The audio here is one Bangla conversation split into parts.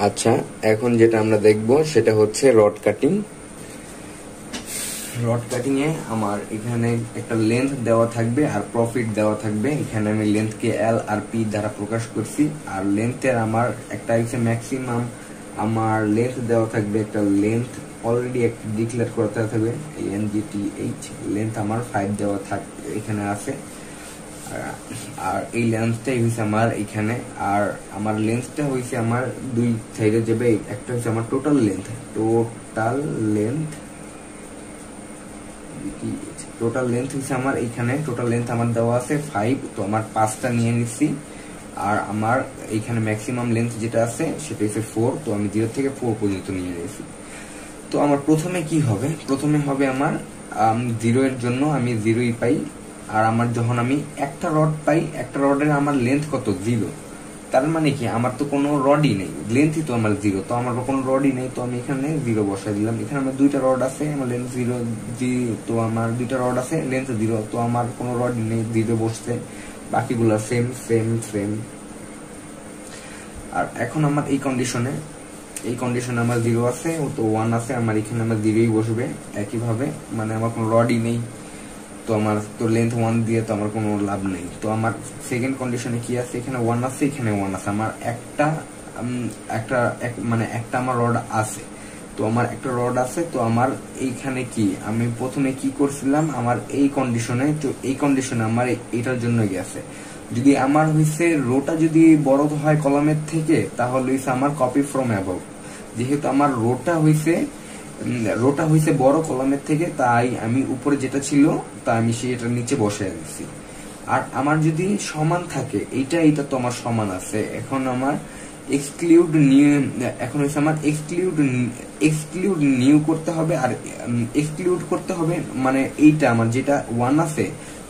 আচ্ছা, এখন যেটা আমরা দেখব সেটা হচ্ছে রড কাটিং। রড কাটিং এ আমার এখানে একটা লেন্থ দেওয়া থাকবে আর প্রফিট দেওয়া থাকবে। এখানে আমি লেন্থকে এল আর পি দ্বারা প্রকাশ করছি। আর লেন্থের আমার একটা হচ্ছে ম্যাক্সিমাম আমার লেন্থ দেওয়া থাকবে, একটা লেন্থ অলরেডি একটা ডিক্লেয়ার করতে থাকবে, এনজিটিএইচ লেন্থ আমার 5 দেওয়া থাকবে এখানে আছে। আর এই লেন্থটাই হয়েছে আমার এখানে। আর আমার লেন্থটা হয়েছে আমার দুই সাইডে যাবে। একটা হচ্ছে আমার টোটাল লেন্থ, টোটাল লেন্থ হচ্ছে আমার এইখানে টোটাল লেন্থ আমার দেওয়া আছে 5, তো আমার 5টা নিয়ে নিচ্ছি। আর আমার এইখানে ম্যাক্সিমাম লেন্থ যেটা আছে সেটা হচ্ছে 4, তো আমি 0 থেকে 4 পর্যন্ত নিয়ে নিয়েছি। তো আমার প্রথমে কি হবে, প্রথমে হবে আমার 0 এর জন্য আমি 0ই পাই। আর আমার যখন আমি একটা রড পাই, একটা রডের আমার লেন্থ কত 0, তার মানে কি আমার তো কোনো রডই নেই, লেন্থই তো আমার 0, তো আমার কোনো রডই নেই, তো আমি এখানে 0 বসাই দিলাম। এখানে আমার দুইটা রড আছে, আমার লেন্থ 0, তো আমার দুইটা রড আছে লেন্থ 0, তো আমার কোনো রডই নেই, 0 বসছে, বাকিগুলো সেম সেম সেম। আর এখন আমার এই কন্ডিশনে আমার 0 আছে, তো 1 আছে, আমার এখানে আমার 0ই বসবে একইভাবে, মানে আমার কোনো রডই নেই, তো আমার তো লেন্থ 1 দিয়ে তো আমার কোনো লাভ নেই। তো আমার সেকেন্ড কন্ডিশনে কি আছে, এখানে 1 আছে, এখানে 1 আছে, আমার একটা আমার রড আছে, তো আমার একটা রড আছে। তো আমার এইখানে কি আমি প্রথমে কি করছিলাম, আমার এই কন্ডিশনে, তো এই কন্ডিশনে আমার এটার জন্য গেছে। যদি আমার হইছে রোটা যদি বড় হয় কলামের থেকে, তাহলে হইছে আমার কপি ফ্রম অ্যাবভ। যেহেতু আমার রোটা হইছে বড় কলামের থেকে, তাই আমি উপরে যেটা ছিল তা আমি সেটার নিচে বসে দিচ্ছি। আর আমার যদি সমান থাকে, এইটা তো আমার সমান আছে। এখন আমার এক্সক্লুড নিউ করতে হবে। আর এক্সক্লুড করতে হবে মানে এইটা আমার যেটা 1 আছে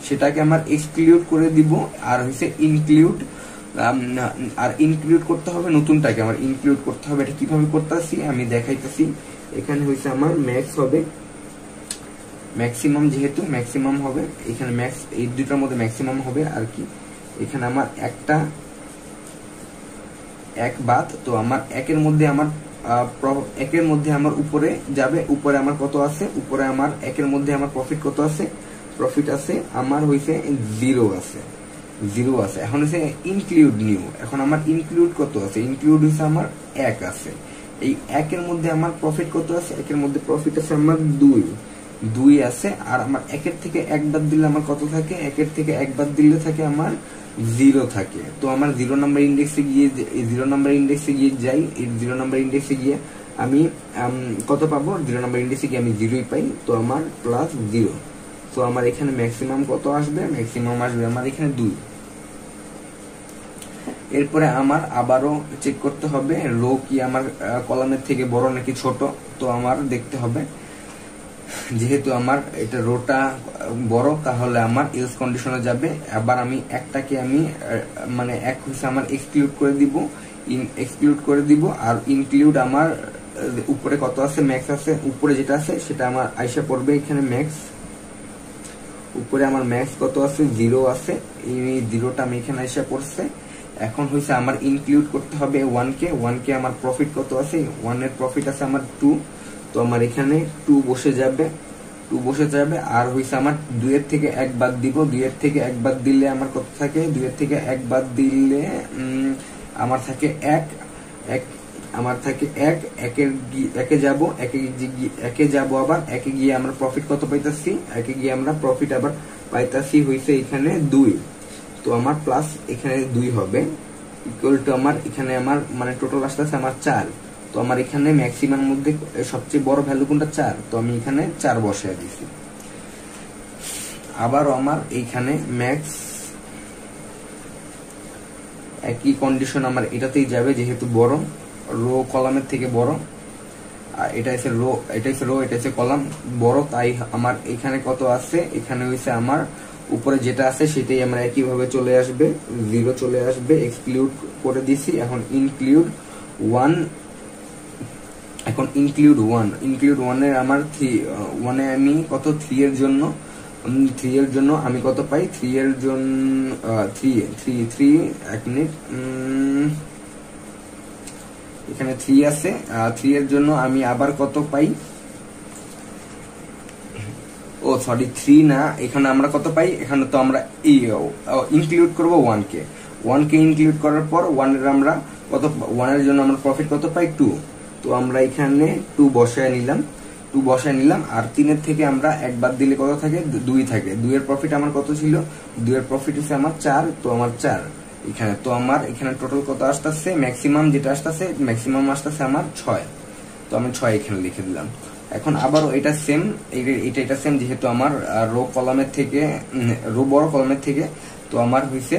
সেটাকে আমার এক্সক্লুড করে দিব। আর হচ্ছে ইনক্লুড করতে হবে নতুনটাকে আমার ইনক্লুড করতে হবে। এটা কিভাবে করতেছি আমি দেখাইতেছি। এখানে হচ্ছে আমার ম্যাক্স হবে, ম্যাক্সিমাম, যেহেতু ম্যাক্সিমাম হবে এখানে ম্যাক্স, এই দুটার মধ্যে ম্যাক্সিমাম হবে আর কি। এখানে আমার এক বাদ, তো আমার একের মধ্যে আমার উপরে যাবে। উপরে আমার কত আছে, উপরে আমার একের মধ্যে আমার প্রফিট কত আছে, প্রফিট আছে আমার হইছে 0 আছে। এখন হচ্ছে ইনক্লুড নিউ। এখন আমার ইনক্লুড কত আছে, ইনক্লুড হইছে আমার 1 আছে। এই একের মধ্যে আমার প্রফিট কত আছে, একের মধ্যে প্রফিট আছে আমার 2 আছে। আর আমার একের থেকে 1 বাদ দিলে আমার কত থাকে, একের থেকে 1 বাদ দিলে থাকে আমার 0 থাকে। তো আমার 0 নাম্বার ইন্ডেক্সে গিয়ে যাই। এই 0 নাম্বার ইন্ডেক্সে গিয়ে আমি কত পাবো, 0 নাম্বার ইন্ডেক্সে গিয়ে আমি 0ই পাই, তো আমার প্লাস 0। তো আমার এখানে ম্যাক্সিমাম কত আসবে, ম্যাক্সিমাম আসবে আমার এখানে 2। এরপরে আমার আবারও চেক করতে হবে রো কি আমার কলামের থেকে বড় নাকি ছোট। তো আমার দেখতে হবে, যেহেতু আমার এটা রোটা বড়, তাহলে আমার এলস কন্ডিশনে যাবে। আবার আমি একটাকে আমি মানে এক হচ্ছে আমার এক্সক্লুড করে দিব। আর ইনক্লুড আমার উপরে কত আছে, ম্যাক্স আছে, উপরে যেটা আছে সেটা আমার আইসা পড়বে এখানে ম্যাক্স। উপরে আমার ম্যাক্স কত আছে, 0 আছে, এই 0টা আমি এখানে আইসা পড়ছে। এখন হইছে আমার ইনক্লুড করতে হবে 1 কে আমার প্রফিট কত আছে, 1 এর প্রফিট আছে আমার 2, তো আমার এখানে 2 বসে যাবে। আর হইছে আমার 2 এর থেকে 1 বাদ দিব। 2 এর থেকে 1 বাদ দিলে আমার কত থাকে, 2 এর থেকে 1 বাদ দিলে আমার থাকে 1, আমার থাকে 1, একে যাব আবার একে গিয়ে আমরা প্রফিট কত পাইতাছি, একে গিয়ে আমরা প্রফিট আবার পাইতাছি হইছে এখানে 2। তো আমার প্লাস এখানে 2 হবে ইকুয়াল টু আমার এখানে আমার মানে টোটাল আসতেছে আমার 4। তো আমার এখানে ম্যাক্সিমাম মধ্যে সবচেয়ে বড় ভ্যালু কোনটা, 4, তো আমি এখানে 4 বসায় দিছি। আবারও আমার এইখানে ম্যাক্স একই কন্ডিশন আমার এটাতেই যাবে, যেহেতু বড় রো কলামের থেকে বড়। আর এটা হচ্ছে রো, এটা হচ্ছে কলাম বড়, তাই আমার এখানে কত আছে, এখানে হইছে আমার উপরে যেটা আছে সেটাই আমরা একইভাবে চলে আসবে, 0 চলে আসবে, এক্সক্লুড করে দিছি। এখন ইনক্লুড 1 এর আমার 1 এ আমি কত, 3 এর জন্য আমি কত পাই, 3 এর জন্য 3 1 মিনিট এখানে 3 আছে, 3 এর জন্য আমি আবার কত পাই, ও সরি 3 না, এখানে আমরা কত পাই, এখানে তো আমরা ইনক্লুড করব 1 কে ইনক্লুড করার পর 1 এর আমরা কত, 1 এর জন্য আমরা প্রফিট কত পাই 2। তো আমরা এখানে 2 বসায় নিলাম, আর 3 এর থেকে আমরা এক বাদ দিলে কত থাকে, 2 থাকে। 2 এর প্রফিট আমার কত ছিল, 2 এর প্রফিট হচ্ছে আমার 4, তো আমার 4 এখানে। তো আমার এখানে টোটাল কত আসতেছে, ম্যাক্সিমাম যেটা আসতেছে, ম্যাক্সিমাম আসতেছে আমার 6, তো আমি 6 এখানে লিখে দিলাম। এখন আবারও এটা সেম, এটা সেম, যেহেতু আমার রো কলামের থেকে, রো বড় কলামের থেকে, তো আমার হইছে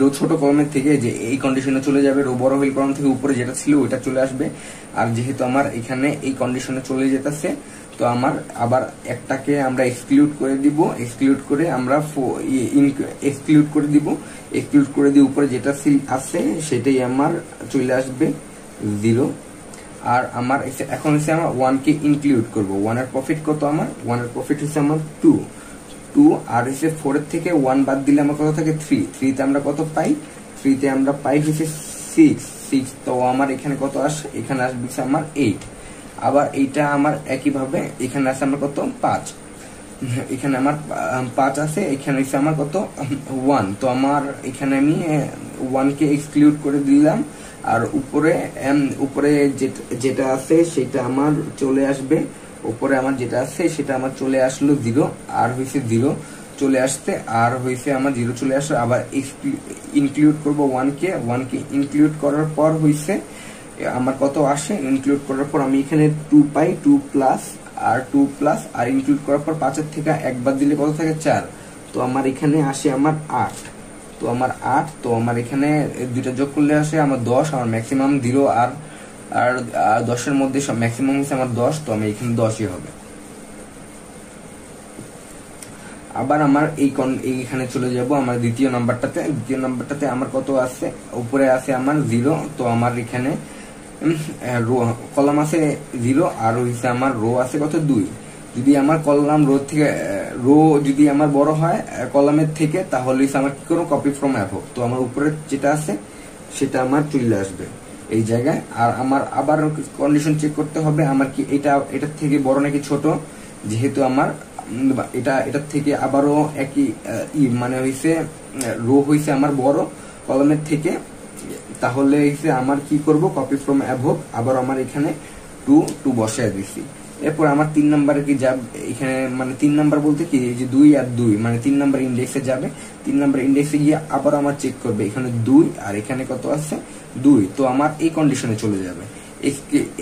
রো ছোট কলামের থেকে যে এই কন্ডিশনে চলে যাবে, রো বড় হইল কলাম থেকে উপরে যেটা ছিল ওইটা চলে আসবে। আর যেহেতু আমার এখানে এই কন্ডিশনে চলে যেতেছে, তো আমার আবার একটাকে আমরা এক্সক্লুড করে দিব, এক্সক্লুড করে আমরা এক্সক্লুড করে দিয়ে উপরে যেটা আছে সেটাই আমার চলে আসবে 0। আর আমার এখন হচ্ছে আমার 1 কে ইনক্লুড করব। 1 এর প্রফিট কত, আমার 1 এর প্রফিট হচ্ছে আমার 2, আর হচ্ছে 4 এর থেকে 1 বাদ দিলে আমার কত থাকে 3 তে আমরা কত পাই, 3 তে আমরা পাই হচ্ছে 6। তো আমার এখানে কত আসে, এখানে আসবে আমার 8। আবার এইটা আমার একইভাবে এখানে আছে আমার কত 5, এখানে আমার 5 আছে, এখানে হচ্ছে আমার কত 1। তো আমার এখানে আমি 1 কে এক্সক্লুড করে দিলাম, আর উপরে যেটা আছে সেটা আমার চলে আসবে, উপরে আমার যেটা আছে সেটা আমার চলে আসলো 0, আর হয়েছে 0 চলে আসতে, আর হয়েছে আমার 0 চলে আসলো। আবার ইনক্লুড করব 1 কে ইনক্লুড করার পর হয়েছে আমার কত আসে, ইনক্লুড করার পর আমি এখানে 2 পাই, 2 প্লাস আর ইনক্লুড করার পর 5 এর থেকে এক বাদ দিলে কত থাকে 4। তো আমার এখানে আসে আমার 8, তো আমার 8, তো আমার এখানে দুইটা যোগ করলে আসে আমার 10, আমার ম্যাক্সিমাম 0 আর 10 এর মধ্যে ম্যাক্সিমাম হচ্ছে আমার 10, তো আমি এখানে 10ই হবে। আবার আমার এইখানে চলে যাব আমার দ্বিতীয় নাম্বারটাতে আমার কত আছে, উপরে আছে আমার 0, তো আমার এখানে কলাম আছে 0, আর হইছে আমার রো আছে কত 2। যদি আমার কলাম রো যদি আমার বড় হয় কলামের থেকে, তাহলে আমার কি করব, কপি ফ্রম অ্যাবভ। তো আমার উপরে যেটা আছে সেটা আমার চলে আসবে এই জায়গায়। আর আমার আবার কন্ডিশন চেক করতে হবে, আমার কি এটার থেকে বড় নাকি ছোট। যেহেতু আমার এটার থেকে আবারও একই মানে হইছে রো হইছে আমার বড় কলামের থেকে, তাহলে আমার কি করব, কপি ফ্রম অ্যাবভ। আবার আমার এখানে 2 বসায় দিছি। এরপর আমার 3 নাম্বারে কি যাবে, এখানে মানে 3 নাম্বার বলতে কি, যে 2 আর 2 মানে 3 নাম্বার ইন্ডেক্সে যাবে। 3 নাম্বার ইন্ডেক্সে গিয়ে আবার আমার চেক করবে, এখানে 2 আর এখানে কত আছে 2, তো আমার এই কন্ডিশনে চলে যাবে।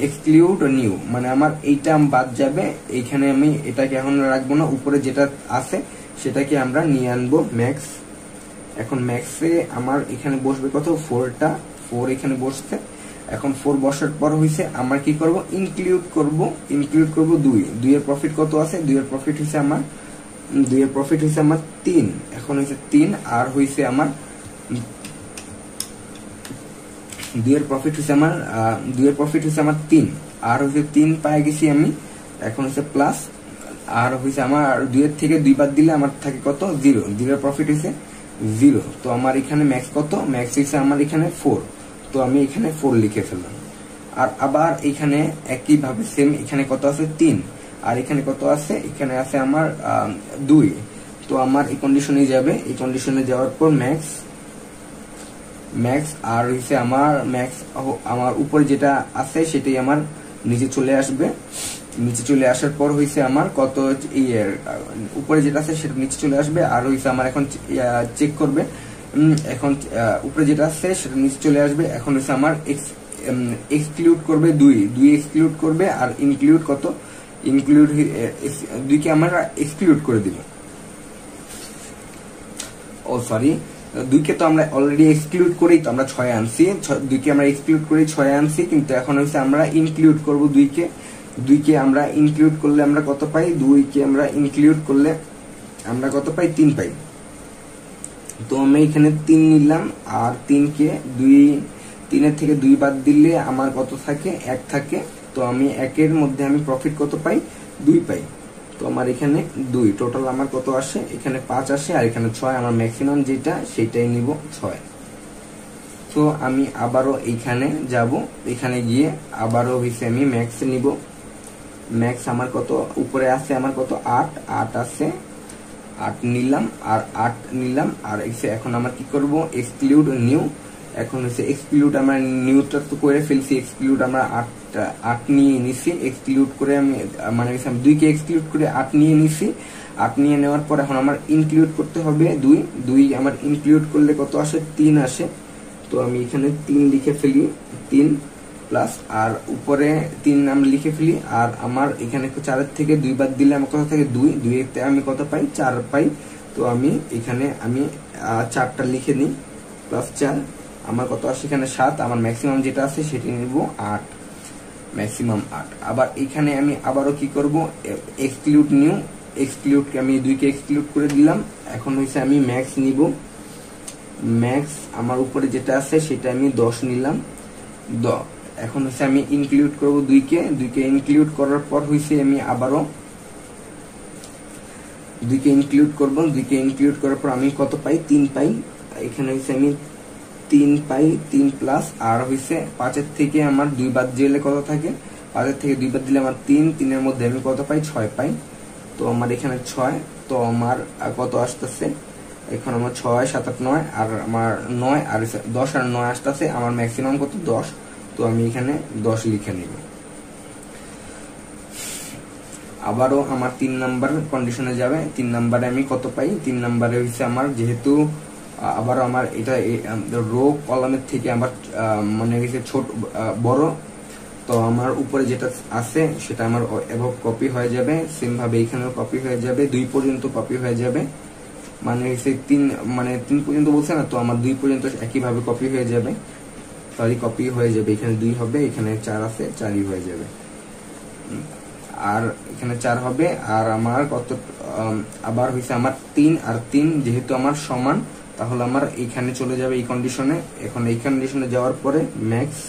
এক্সক্লুড নিউ মানে আমার এইটা বাদ যাবে, এইখানে আমি এটাকে এখন রাখবো না, উপরে যেটা আছে সেটাকে আমরা নিয়ে আনবো ম্যাক্স। এখন ম্যাক্সে আমার এখানে বসবে কত 4 এখানে বসছে। এখন 4 বসার পর হইছে আমার কি করব, ইনক্লুড করব 2 এর প্রফিট কত আছে, 2 এর প্রফিট হইছে আমার 3। এখন হইছে 3, আর হইছে আমার 2 এর প্রফিট হইছে আমার 3, আর হইছে 3 পাই গেছি আমি। এখন হইছে প্লাস, আর হইছে আমার 2 এর থেকে 2 বাদ দিলে আমার থাকে কত 0 এর প্রফিট হইছে 0। তো আমার এখানে ম্যাক্স কত, ম্যাক্স হইছে আমার এখানে 4, তো আমি এখানে 4 লিখে ফেললাম। আর আবার এখানে একইভাবে সেম, এখানে কত আছে 3, আর এখানে কত আছে, এখানে আছে আমার 2। তো আমার এই কন্ডিশনে যাবে, এই কন্ডিশনে যাওয়ার পর ম্যাক্স আর হইছে আমার উপরে যেটা আছে সেটাই আমার নিচে চলে আসবে। নিচে চলে আসার পর হইছে আমার কত, উপরে যেটা আছে সেটা নিচে চলে আসবে। আর হইছে আমার এখন চেক করবে, এখন উপরে যেটা আছে সেটা নিচে চলে আসবে। এখন হচ্ছে আমার এক্সক্লুড করবে 2 এক্সক্লুড করবে, আর ইনক্লুড কত, 2 কে আমরা এক্সক্লুড করে দিব। ও সরি, 2 কে তো আমরা অলরেডি এক্সক্লুড করেই তো আমরা 6 আনছি, 2 কে আমরা এক্সক্লুড করেই 6 আনছি, কিন্তু এখন হচ্ছে আমরা ইনক্লুড করব 2 কে আমরা ইনক্লুড করলে আমরা কত পাই, 2 কে আমরা ইনক্লুড করলে আমরা কত পাই, 3 পাই। তো আমি এখানে 3 নিলাম, আর 3 কে 3 এর থেকে 2 বাদ দিলে আমার কত থাকে, 1 থাকে। তো আমি 1 এর মধ্যে আমি প্রফিট কত পাই, 2 পাই। তো আমার এখানে 2, টোটাল আমার কত আসে, এখানে 5 আসে, আর এখানে 6, আমার ম্যাক্সিমাম যেটা সেটাই নিব 6। তো আমি আবারও এইখানে যাব, এখানে গিয়ে আবারও হইছে আমি ম্যাক্স নিব। ম্যাক্স আমার কত উপরে আছে, আমার কত 8 আছে, 8 নিলাম আর 8 নিলাম। আর এখন আমরা কি করব, এক্সক্লুড নিউ। এখন হচ্ছে এক্সক্লুড আমরা নিউটা তো করে ফেলছি, এক্সক্লুড আমরা 8 নিয়ে নিছি। এক্সক্লুড করে আমি মানে 2 কে এক্সক্লুড করে 8 নিয়ে নিছি। 8 নিয়ে নেওয়ার পর এখন আমার ইনক্লুড করতে হবে 2 আমার ইনক্লুড করলে কত আসে, 3 আসে। তো আমি এখানে 3 লিখে ফেলি, 3 প্লাস আর উপরে 3 আমরা লিখে ফেলি। আর আমার এখানে 4 থেকে 2 বাদ দিলে আমার কত থাকে, 2 এতে আমি কত পাই, 4 পাই। তো আমি এখানে আমি 4টা লিখে নিই, প্লাস 4 আমার কত আসে এখানে 7। আমার ম্যাক্সিমাম যেটা আছে সেটি নিব 8, ম্যাক্সিমাম 8। আবার এখানে আমি আবারও কি করব, এক্সক্লুড নিউ। এক্সক্লুডকে আমি 2 কে এক্সক্লুড করে দিলাম। এখন হইছে আমি ম্যাক্স নিব। ম্যাক্স আমার উপরে যেটা আছে সেটা আমি 10 নিলাম। এখন হচ্ছে আমি ইনক্লুড করব 2 কে ইনক্লুড করার পর হইছে আমি আবারও 2 কে ইনক্লুড করব। 2 কে ইনক্লুড করার পর আমি কত পাই, 3 পাই। এখানে হইছে আমি 3 পাই, 3 প্লাস আর হইছে 5 এর থেকে আমার 2 বাদ দিলে কত থাকে, 5 এর থেকে 2 বাদ দিলে আমার 3 এর মধ্যে আমি কত পাই, 6 পাই। তো আমার এখানে 6। তো আমার কত আসতেছে এখন, আমার 6 7 8 9 আর আমার 9 আর 10 আর 9 আসতেছে। আমার ম্যাক্সিমাম কত, 10। তো আমি এখানে 10 লিখে নিব। আবারও আমার 3 নাম্বার কন্ডিশনে যাবে। 3 নাম্বারে আমি কত পাই, 3 নাম্বারে হইছে আমার যেহেতু আবার আমার এটা রো কলামের থেকে আমার মানে হইছে ছোট বড়, তো আমার উপরে যেটা আছে সেটা আমার এভাবে কপি হয়ে যাবে। সেম ভাবে এখানেও কপি হয়ে যাবে, 2 পর্যন্ত কপি হয়ে যাবে। মানে হইছে 3 পর্যন্ত বলছে না, তো আমার 2 পর্যন্ত একইভাবে কপি হয়ে যাবে। সরি, কপি হয়ে যাবে। এখানে 2 হবে, এখানে 4 আছে, 4ই হয়ে যাবে। আর এখানে 4 হবে। আর আমার কত আবার হইছে আমার 3 আর 3 যেহেতু আমার সমান, তাহলে আমার এখানে চলে যাবে এই কন্ডিশনে। এখন এই কন্ডিশনে যাওয়ার পরে max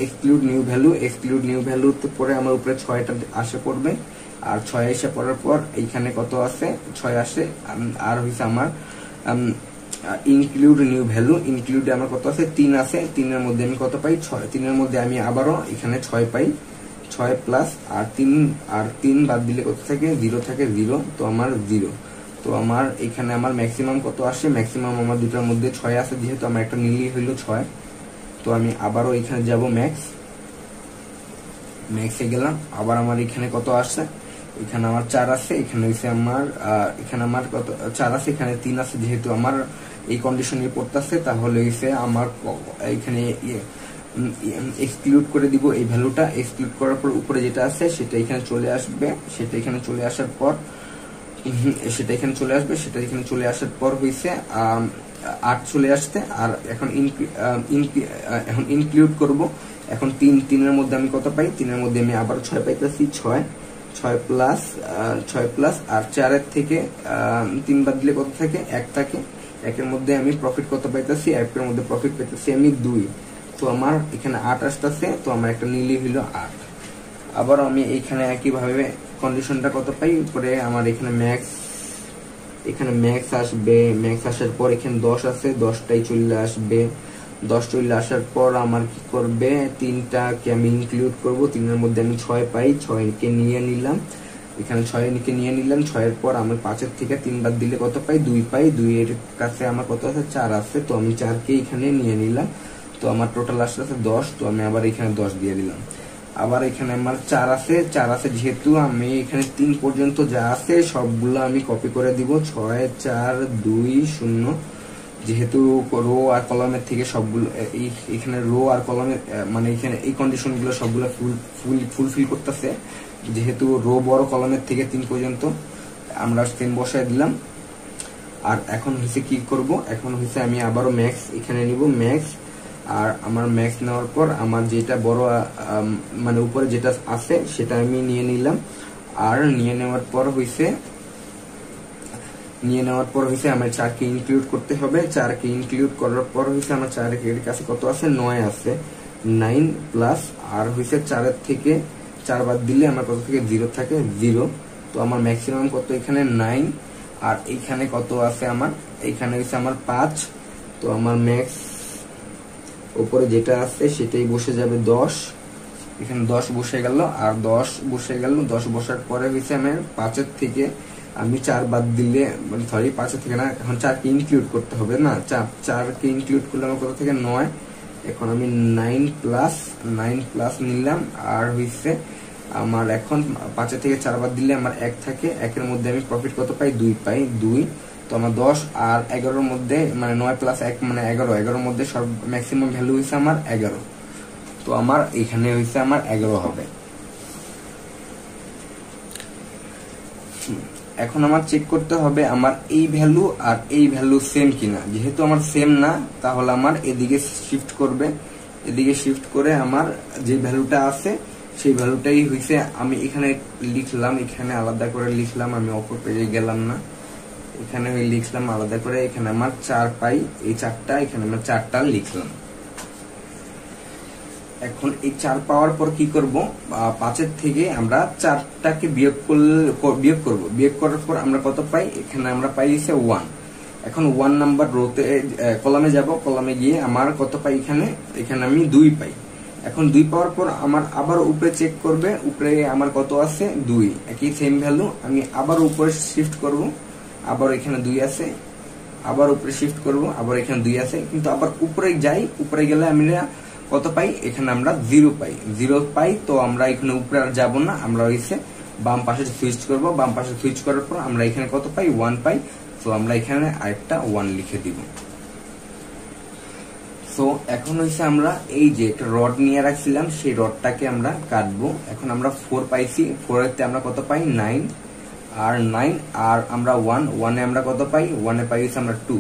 exclude new value. Exclude new value পরে আমার উপরে 6টা আসে পড়বে। আর 6 এসে পড়ার পর এইখানে কত আছে, 6 আসে। আর হইছে আমার ইনক্লুড নিউ ভ্যালু। ইনক্লুডে আমার কত আছে, 3 আছে। 3 এর মধ্যে আমি কত পাই, 6। 3 এর মধ্যে আমি আবারও এখানে 6 পাই, 6 প্লাস আর 3 বাদ দিলে কত থাকে, 0 থাকে, 0। তো আমার 0। তো আমার এখানে আমার ম্যাক্সিমাম কত আসে, ম্যাক্সিমাম আমার দুটার মধ্যে 6 আছে, যেহেতু আমার একটা নিলেই হইলো 6। তো আমি আবারও এখানে যাব ম্যাক্সে গেলাম। আবার আমার এখানে কত আসছে, এখানে আমার 4 আছে। এখানে হইছে আমার এখানে আমার কত 4 আছে, এখানে 3 আছে। যেহেতু আমার এই কন্ডিশনে পড়তেছে, তাহলে হইছে আমার এখানে এক্সক্লুড করে দিব এই ভ্যালুটা। এক্সক্লুড করার পর উপরে যেটা আছে সেটা এখানে চলে আসবে। সেটা এখানে চলে আসার পর হইছে 8 চলে আসছে। আর এখন ইনক্লুড করব। এখন 3 এর মধ্যে আমি কত পাই, 3 এর মধ্যে আমি আবার 6 পাইতেছি। 6 প্লাস আর 4 এর থেকে 3 বাদ দিলে কত থাকে, 1 থাকে। 1 এর মধ্যে আমি প্রফিট কত পাইতেছি, 1 এর মধ্যে প্রফিট পাইতেছি আমি 2। তো আমার এখানে 8 আসতেছে। তো আমার একটা নিলি হইলো 8। আবার আমি এখানে একইভাবে কন্ডিশনটা কত পাই, উপরে আমার এখানে ম্যাক্স আসবে। ম্যাক্স আসার পর এখানে 10 আছে, 10টাই চলে আসবে। 10 চলে আসার পর আমার কি করবে, 3টাকে আমি ইনক্লুড করব। 3 এর মধ্যে আমি 6 পাই, 6কে নিয়ে নিলাম। এখানে 6কে নিয়ে নিলাম। 6 এর পর আমি 5 এর থেকে 3 বাদ দিলে কত পাই, 2 পাই। 2 এর কাছে আমার কত আছে, 4 আছে। তো আমি 4কে এখানে নিয়ে নিলাম। তো আমার টোটাল আসছে 10। তো আমি আবার এখানে 10 দিয়ে দিলাম। আবার এখানে আমার 4 আছে। যেহেতু আমি এখানে 3 পর্যন্ত যা আছে সবগুলো আমি কপি করে দিব। 6 4 2 0। যেহেতু রো আর কলামের থেকে সবগুলো এখানে রো আর কলামের মানে এখানে এই কন্ডিশনগুলো সবগুলো ফুলফিল করতেছে। যেহেতু রো বড় কলামের থেকে 3 পর্যন্ত আমরা সেম বসায় দিলাম। আর এখন হচ্ছে কি করব, এখন হচ্ছে আমি আবারও ম্যাক্স এখানে নিব। ম্যাক্স আর আমার ম্যাক্স নেওয়ার পর আমার যেটা বড় মানে উপরে যেটা আছে সেটা আমি নিয়ে নিলাম। আর নিয়ে নেওয়ার পর হইছে আমার 4কে ইনক্লুড করতে হবে। 4কে ইনক্লুড করার পর হইছে আমার 4 এর কাছে কত আছে, 9 আছে। 9 প্লাস আর হইছে 4 এর থেকে 4 বাদ দিলে আমার কত থেকে 0 থাকে, 0। তো আমার ম্যাক্সিমাম কত এখানে 9। আর এইখানে কত আছে আমার, এইখানে হইছে আমার 5। তো আমার ম্যাক্স উপরে যেটা আছে সেটাই বসে যাবে 10, এখানে 10 বসে গেল আর 10 বসে গেল। 10 বসার পরে হয়েছে আমার 5 থেকে আমি 4 বাদ দিলে, সরি 5 থেকে না, এখন 4 কে ইনক্লুড করতে হবে না, 4 কে ইনক্লুড করলে আমার কত থেকে 9, এখন আমি 9 প্লাস নিলাম আর হইছে আমার এখন 5 থেকে 4 বাদ দিলে আমার 1 থাকে, 1 এর মধ্যে আমি প্রফিট কত পাই, 2 পাই, 2। তো আমার 10 আর 11 এর মধ্যে মানে 9 প্লাস 1 মানে 11, 11 এর মধ্যে সব ম্যাক্সিমাম ভ্যালু হইছে আমার 11, তো আমার এখানে হইছে আমার 11 হবে। এখন আমার চেক করতে হবে আমার এই ভ্যালু আর এই ভ্যালু সেম কিনা। যেহেতু আমার সেম না, তাহলে আমার এদিকে শিফট করবে, এদিকে শিফট করে আমার যে ভ্যালুটা আছে সেই ভ্যালুটাই হইছে আমি এখানে লিখলাম, এখানে আলাদা করে লিখলাম, আমি অপর পেজে গেলাম না, এখানে লিখলাম আলাদা করে, এখানে আমার 4 পাই, এই 4টা এখানে আমার 4টা লিখলাম। এখন এই 4 পাওয়ার পর কি করব, 5 এর থেকে আমরা 4টাকে বিয়োগ করব, বিয়োগ করার পর আমরা কত পাই, এখানে আমরা পাই 1। এখন 1 নাম্বার রোতে কলামে যাব, কলামে গিয়ে আমার কত পাই, এখানে আমি 2 পাই। এখন 2 পাওয়ার পর আমার আবার উপরে চেক করবে, উপরে আমার কত আছে 2, একই সেম ভ্যালু, আমি আবার উপরে শিফট করব, আবার এখানে 2 আছে, আবার উপরে শিফট করব, আবার এখানে 2 আছে, কিন্তু আবার উপরে যাই, উপরে গেলে আমি কত পাই, এখানে আমরা 0 পাই, 0 পাই। তো আমরা এখানে উপরে আর যাবো না, আমরা হইছে বাম পাশে সুইচ করব, বাম পাশে সুইচ করার পর আমরা এখানে কত পাই, 1 পাই। তো আমরা এখানে আরেকটা 1 লিখে দিব। সো এখন হইছে আমরা এই যে একটা রড নিয়ে রাখছিলাম, সেই রডটাকে আমরা কাটবো। এখন আমরা 4 পাইছি, 4 এতে আমরা কত পাই, 9, আর 9 আর আমরা 1 এ আমরা কত পাই, 1 এ পাইছি আমরা 2,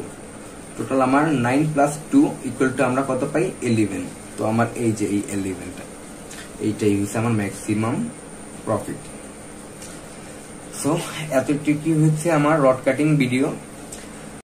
টোটাল আমার 9 প্লাস 2 ইকুয়াল টু আমরা কত পাই, 11। তো আমার এই যে এই 11টা, এইটাই হচ্ছে আমার ম্যাক্সিমাম প্রফিট। সো এতটুকুই হচ্ছে আমার রড কাটিং ভিডিও।